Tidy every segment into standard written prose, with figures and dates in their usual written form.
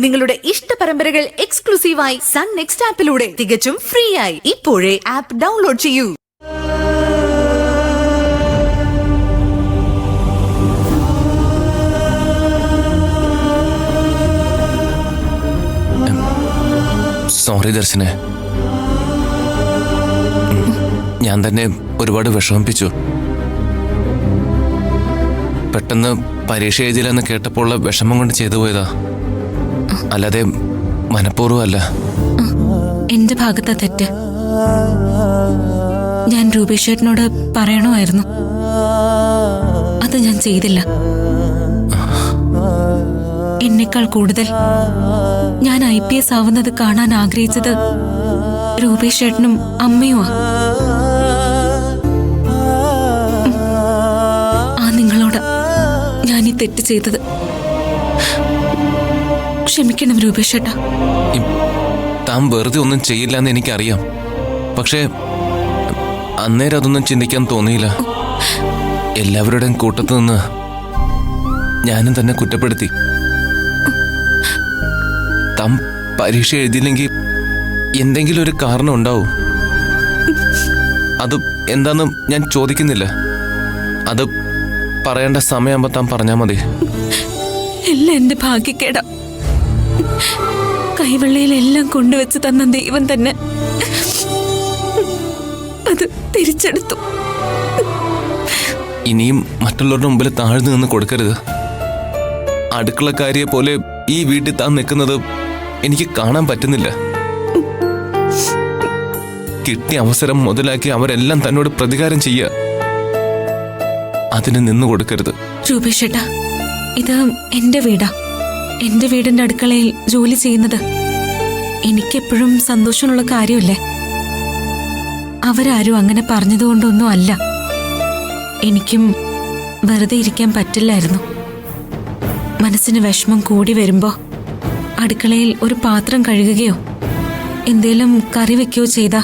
നിങ്ങളുടെ ഇഷ്ട പരമ്പരകൾ എക്സ്ക്ലൂസീവായി സൺ നെക്സ്റ്റ് ആപ്പിലൂടെ തികച്ചും ഫ്രീ ആയി. ഇപ്പോഴേ ആപ്പ് ഡൗൺലോഡ് ചെയ്യൂ. സോറി ദർശനെ, ഞാൻ തന്നെ ഒരുപാട് വിഷമിപ്പിച്ചു. പെട്ടെന്ന് പരീക്ഷ എഴുതിയില്ലെന്ന് കേട്ടപ്പോൾ വിഷമം കൊണ്ട് ചെയ്തു പോയതാ, അല്ലാതെ മനഃപൂർവ്വമല്ല. എന്റെ ഭാഗത്താ തെറ്റ്. ഞാൻ രൂപേഷ് ചേട്ടനോട് പറയണമായിരുന്നു, അത് ഞാൻ ചെയ്തില്ല. എന്നേക്കാൾ കൂടുതൽ ഞാൻ IPS ആവുന്നത് കാണാൻ ആഗ്രഹിച്ചത് രൂപേഷ് ചേട്ടനും അമ്മയുമാ. ആ നിങ്ങളോട് ഞാൻ ഈ തെറ്റ് ചെയ്തത്. ക്ഷമിക്കണം രൂപേഷ് ചേട്ടാ. താൻ വെറുതെ ഒന്നും ചെയ്യില്ല എന്ന് എനിക്കറിയാം, പക്ഷേ അന്നേരം അതൊന്നും ചിന്തിക്കാൻ തോന്നിയില്ല. എല്ലാവരുടെയും കൂട്ടത്തു നിന്ന് ഞാനും തന്നെ കുറ്റപ്പെടുത്തി. താൻ പരീക്ഷ എഴുതിയില്ലെങ്കിൽ എന്തെങ്കിലും ഒരു കാരണം ഉണ്ടാവും. അത് എന്താന്ന് ഞാൻ ചോദിക്കുന്നില്ല, അത് പറയേണ്ട സമയമാകുമ്പോൾ താൻ പറഞ്ഞാൽ മതി. എല്ലാം എന്റെ ഭാഗ്യക്കേടാ. കൈവെള്ളയിലെല്ലാം കൊണ്ടുവച്ച് തന്ന ദൈവം തന്നെ അത് തിരിച്ചെടുത്തു. ഇനിയും മറ്റുള്ളവരുടെ മുമ്പിൽ താഴ്ന്നു നിന്ന് കൊടുക്കരുത്. അടുക്കളക്കാരിയെ പോലെ ഈ വീട്ടിൽ താൻ നിൽക്കുന്നത് എനിക്ക് കാണാൻ പറ്റുന്നില്ല. കിട്ടിയ അവസരം മുതലാക്കി അവരെല്ലാം തന്നോട് പ്രതികാരം ചെയ്യുക. അതിന് നിന്നു കൊടുക്കരുത്. രൂപേഷ് ചേട്ടാ, ഇത് എന്റെ വീടാ. എന്റെ വീടിന്റെ അടുക്കളയിൽ ജോലി ചെയ്യുന്നത് എനിക്കെപ്പോഴും സന്തോഷമുള്ള കാര്യമല്ലേ. അവരാരും അങ്ങനെ പറഞ്ഞതുകൊണ്ടൊന്നും അല്ല. എനിക്കും വെറുതെ ഇരിക്കാൻ പറ്റില്ലായിരുന്നു. മനസ്സിന് വിഷമം കൂടി വരുമ്പോ അടുക്കളയിൽ ഒരു പാത്രം കഴുകുകയോ എന്തേലും കറി വെക്കുകയോ ചെയ്താ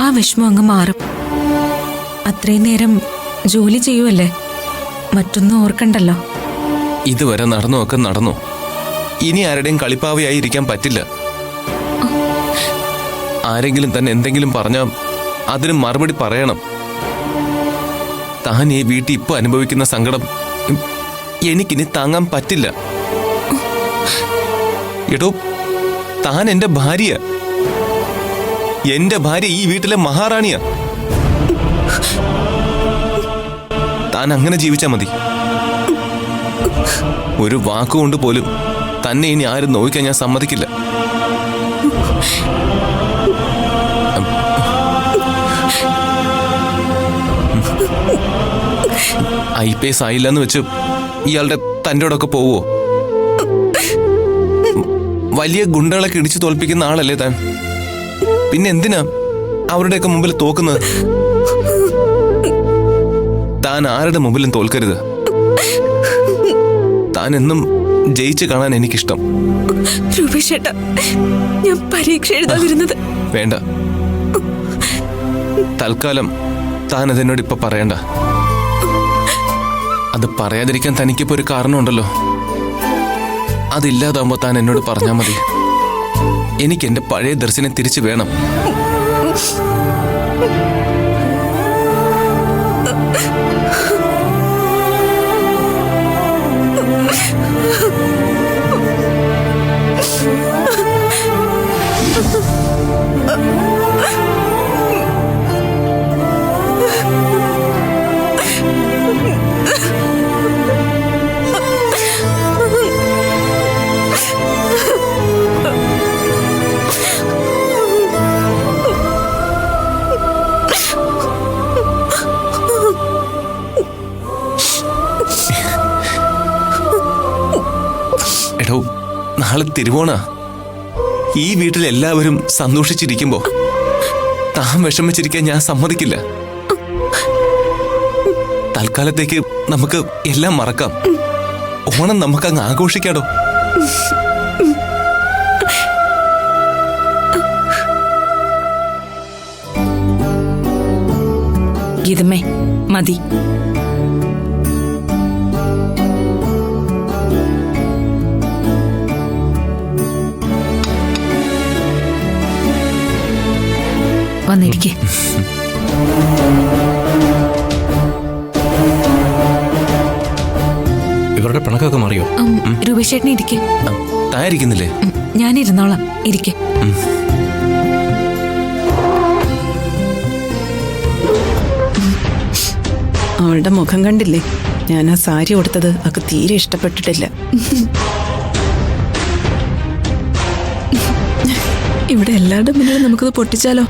ആ വിഷമം അങ്ങ് മാറും. അത്രയും നേരം ജോലി ചെയ്യുമല്ലേ, മറ്റൊന്നും ഓർക്കണ്ടല്ലോ. ഇതുവരെ നടന്നൊക്കെ നടന്നു. ഇനി ആരുടെയും കളിപ്പാവയായി ഇരിക്കാൻ പറ്റില്ല. ആരെങ്കിലും തന്നെ എന്തെങ്കിലും പറഞ്ഞാൽ അതിന് മറുപടി പറയണം. താൻ ഈ വീട്ടിൽ ഇപ്പൊ അനുഭവിക്കുന്ന സങ്കടം എനിക്കിനി താങ്ങാൻ പറ്റില്ല. എടോ, താൻ എന്റെ ഭാര്യ. എന്റെ ഭാര്യ ഈ വീട്ടിലെ മഹാറാണിയാ. താൻ അങ്ങനെ ജീവിച്ചാ മതി. ഒരു വാക്കുകൊണ്ട് പോലും തന്നെ ഇനി ആരും നോക്കാൻ ഞാൻ സമ്മതിക്കില്ല. IPS ആയില്ലെന്ന് വെച്ച് ഇയാളുടെ തൻ്റെയോടൊക്കെ പോവോ? വലിയ ഗുണ്ടകളൊക്കെ ഇടിച്ചു തോൽപ്പിക്കുന്ന ആളല്ലേ താൻ. പിന്നെ എന്തിനാ അവരുടെയൊക്കെ മുമ്പിൽ തോക്കുന്നത്? താൻ ആരുടെ മുമ്പിലും തോൽക്കരുത്. താൻ എന്നും ജയിച്ചു കാണാൻ എനിക്കിഷ്ടം. രൂപേഷ് ചേട്ടാ, ഞാൻ പരീക്ഷ എഴുതാതിരുന്നത്. വേണ്ട, തൽക്കാലം താൻ അതെന്നോട് ഇപ്പൊ പറയണ്ട. അത് പറയാതിരിക്കാൻ തനിക്കിപ്പോ ഒരു കാരണമുണ്ടല്ലോ. അതില്ലാതാവുമ്പോ താൻ എന്നോട് പറഞ്ഞാൽ മതി. എനിക്ക് എന്റെ പഴയ ദർശനം തിരിച്ചു വേണം. എടോ, നാളെ തിരുവോണ. ഈ വീട്ടിൽ എല്ലാവരും സന്തോഷിച്ചിരിക്കുമ്പോ താൻ വിഷമിച്ചിരിക്കാൻ ഞാൻ സമ്മതിക്കില്ല. തൽക്കാലത്തേക്ക് നമുക്ക് എല്ലാം മറക്കാം. ഓണം നമുക്കങ്ങ് ആഘോഷിക്കാടോ. ഗീതമ്മേ, മതി. വന്നിരിക്കെ. ഇവരുടെ പിണക്കൊക്കെ മാറിയോ? രൂപേഷേട്ടനെ ഇരിക്കെ. തായിരിക്കുന്നില്ലേ? ഞാനിരുന്നോളാം, ഇരിക്കെ. അവളുടെ മുഖം കണ്ടില്ലേ? ഞാൻ ആ സാരി കൊടുത്തത് അവൾക്ക് തീരെ ഇഷ്ടപ്പെട്ടിട്ടില്ല. ഇവിടെ എല്ലാവരുടെ മുന്നിലും നമുക്കത് പൊട്ടിച്ചാലോ?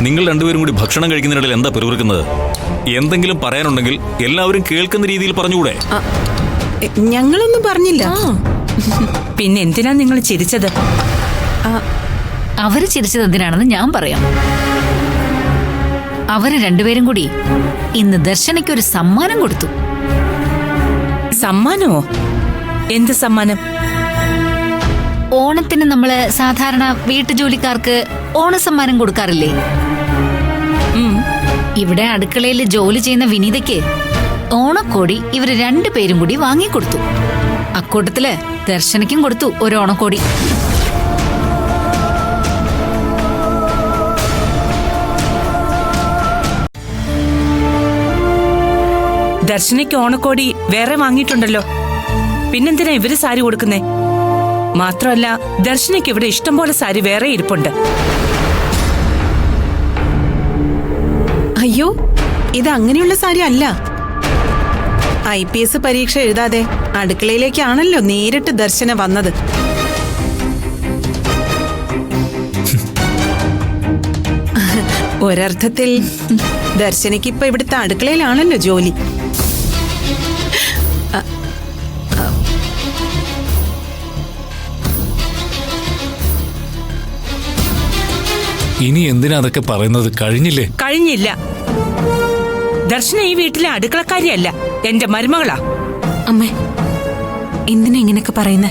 നിങ്ങൾ രണ്ടുപേരും കൂടി ഭക്ഷണം കഴിക്കുന്നതിനിടയിൽ എന്താ പെരുവിറുക്കുന്നത്? എന്തെങ്കിലും പറയാനുണ്ടെങ്കിൽ എല്ലാവരും കേൾക്കുന്ന രീതിയിൽ പറഞ്ഞുകൂടെ? ഞങ്ങളൊന്നും പറഞ്ഞില്ല. പിന്നെ എന്തിനാ നിങ്ങൾ ചിരിച്ചത്? അവര് ചിരിച്ചത് എന്തിനാണെന്ന് ഞാൻ പറയാം. അവര് രണ്ടുപേരും കൂടി ഇന്ന് ദർശനയ്ക്ക് ഒരു സമ്മാനം കൊടുത്തു. സമ്മാനമോ? എന്ത് സമ്മാനം? ഓണത്തിന് നമ്മള് സാധാരണ വീട്ടുജോലിക്കാർക്ക് ഓണസമ്മാനം കൊടുക്കാറില്ലേ? ഇവിടെ അടുക്കളയിൽ ജോലി ചെയ്യുന്ന വിനീതയ്ക്ക് ഓണക്കോടി ഇവര് രണ്ടുപേരും കൂടി വാങ്ങിക്കൊടുത്തു. അക്കൂട്ടത്തില് ദർശനയ്ക്കും കൊടുത്തു ഒരു ഓണക്കോടി. ദർശനയ്ക്ക് ഓണക്കോടി വേറെ വാങ്ങിയിട്ടുണ്ടല്ലോ. പിന്നെന്തിനാ ഇവര് സാരി കൊടുക്കുന്നേ? മാത്രമല്ല ദർശനയ്ക്ക് ഇവിടെ ഇഷ്ടംപോലെ സാരി വേറെ ഇരിപ്പുണ്ട്. അയ്യോ, ഇത് അങ്ങനെയുള്ള സാരി അല്ല. IPS പരീക്ഷ എഴുതാതെ അടുക്കളയിലേക്കാണല്ലോ നേരിട്ട് ദർശന വന്നത്. ഒരർത്ഥത്തിൽ ദർശനയ്ക്ക് ഇപ്പൊ ഇവിടുത്തെ അടുക്കളയിലാണല്ലോ ജോലി. ഇനി എന്തിനാ അതൊക്കെ പറയുന്നത്? കഴിഞ്ഞില്ലേ? കഴിഞ്ഞില്ല. ദർശന ഈ വീട്ടിലെ അടുക്കളക്കാരിയല്ല, എന്റെ മരുമകളാ. അമ്മേ, എന്തിനാ ഇങ്ങനെയൊക്കെ പറയുന്നേ?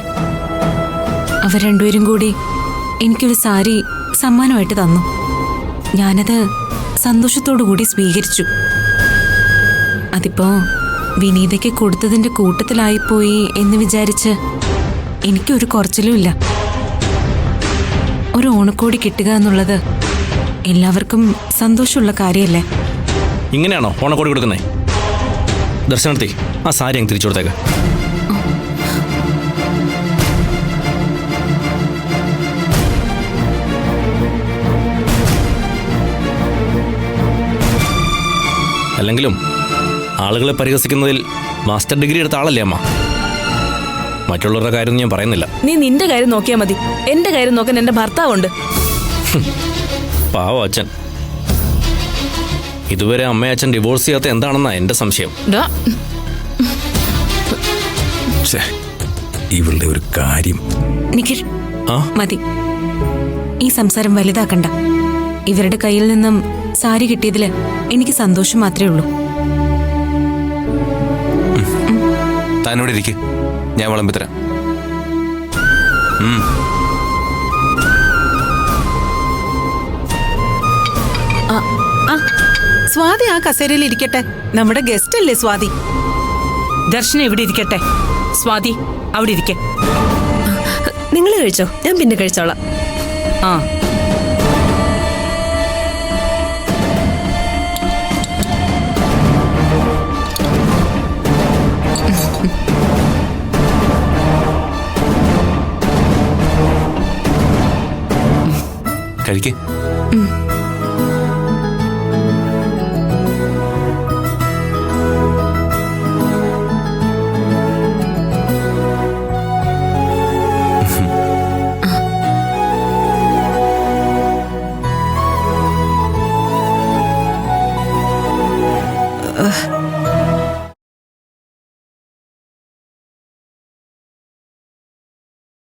അവർ രണ്ടുപേരും കൂടി എനിക്കൊരു സാരി സമ്മാനമായിട്ട് തന്നു. ഞാനത് സന്തോഷത്തോടു കൂടി സ്വീകരിച്ചു. അതിപ്പോ വിനീതയ്ക്ക് കൊടുത്തതിന്റെ കൂട്ടത്തിലായിപ്പോയി എന്ന് വിചാരിച്ച് എനിക്കൊരു കുറച്ചിലുമില്ല. ഒരു ഓണക്കോടി കിട്ടുക എന്നുള്ളത് എല്ലാവർക്കും സന്തോഷമുള്ള കാര്യമല്ലേ? ഇങ്ങനെയാണോ ഓണക്കോടി കൊടുക്കുന്നേ? ദർശനത്തി ആ സാരി അങ്ങ് തിരിച്ചു കൊടുത്തേക്ക്. അല്ലെങ്കിലും ആളുകളെ പരിഹസിക്കുന്നതിൽ മാസ്റ്റർ ഡിഗ്രി എടുത്ത ആളല്ലേ അമ്മ. മറ്റുള്ളവരുടെ കാര്യം ഞാൻ പറയുന്നില്ല. നീ നിന്റെ കാര്യം നോക്കിയാ മതി. എന്റെ കാര്യം നോക്കാൻ എന്റെ ഭർത്താവുണ്ട്. പാവം അച്ഛൻ. ഇതുവരെ അമ്മയച്ഛൻ ഡിവോഴ്സ് ചെയ്യാത്ത എന്താണെന്നാ എന്റെ സംശയം. ഇവളുടെ ഒരു കാര്യം. നിഖിൽ, ആ മതി. ഈ സംസാരം വലുതാക്കണ്ട. ഇവരുടെ കയ്യിൽ നിന്നും സാരി കിട്ടിയതില് എനിക്ക് സന്തോഷം മാത്രമേ ഉള്ളൂ. താനോട് ഇരിക്കെ, ഞാൻ വിളമ്പിത്തരാം. സ്വാതി ആ കസേരയിൽ ഇരിക്കട്ടെ. നമ്മുടെ ഗസ്റ്റ് അല്ലേ സ്വാതി. ദർശന ഇവിടെ ഇരിക്കട്ടെ. സ്വാതി അവിടെ ഇരിക്കെ. നിങ്ങൾ കഴിച്ചോ, ഞാൻ പിന്നെ കഴിച്ചോളാം. ആ കഴിക്കേ.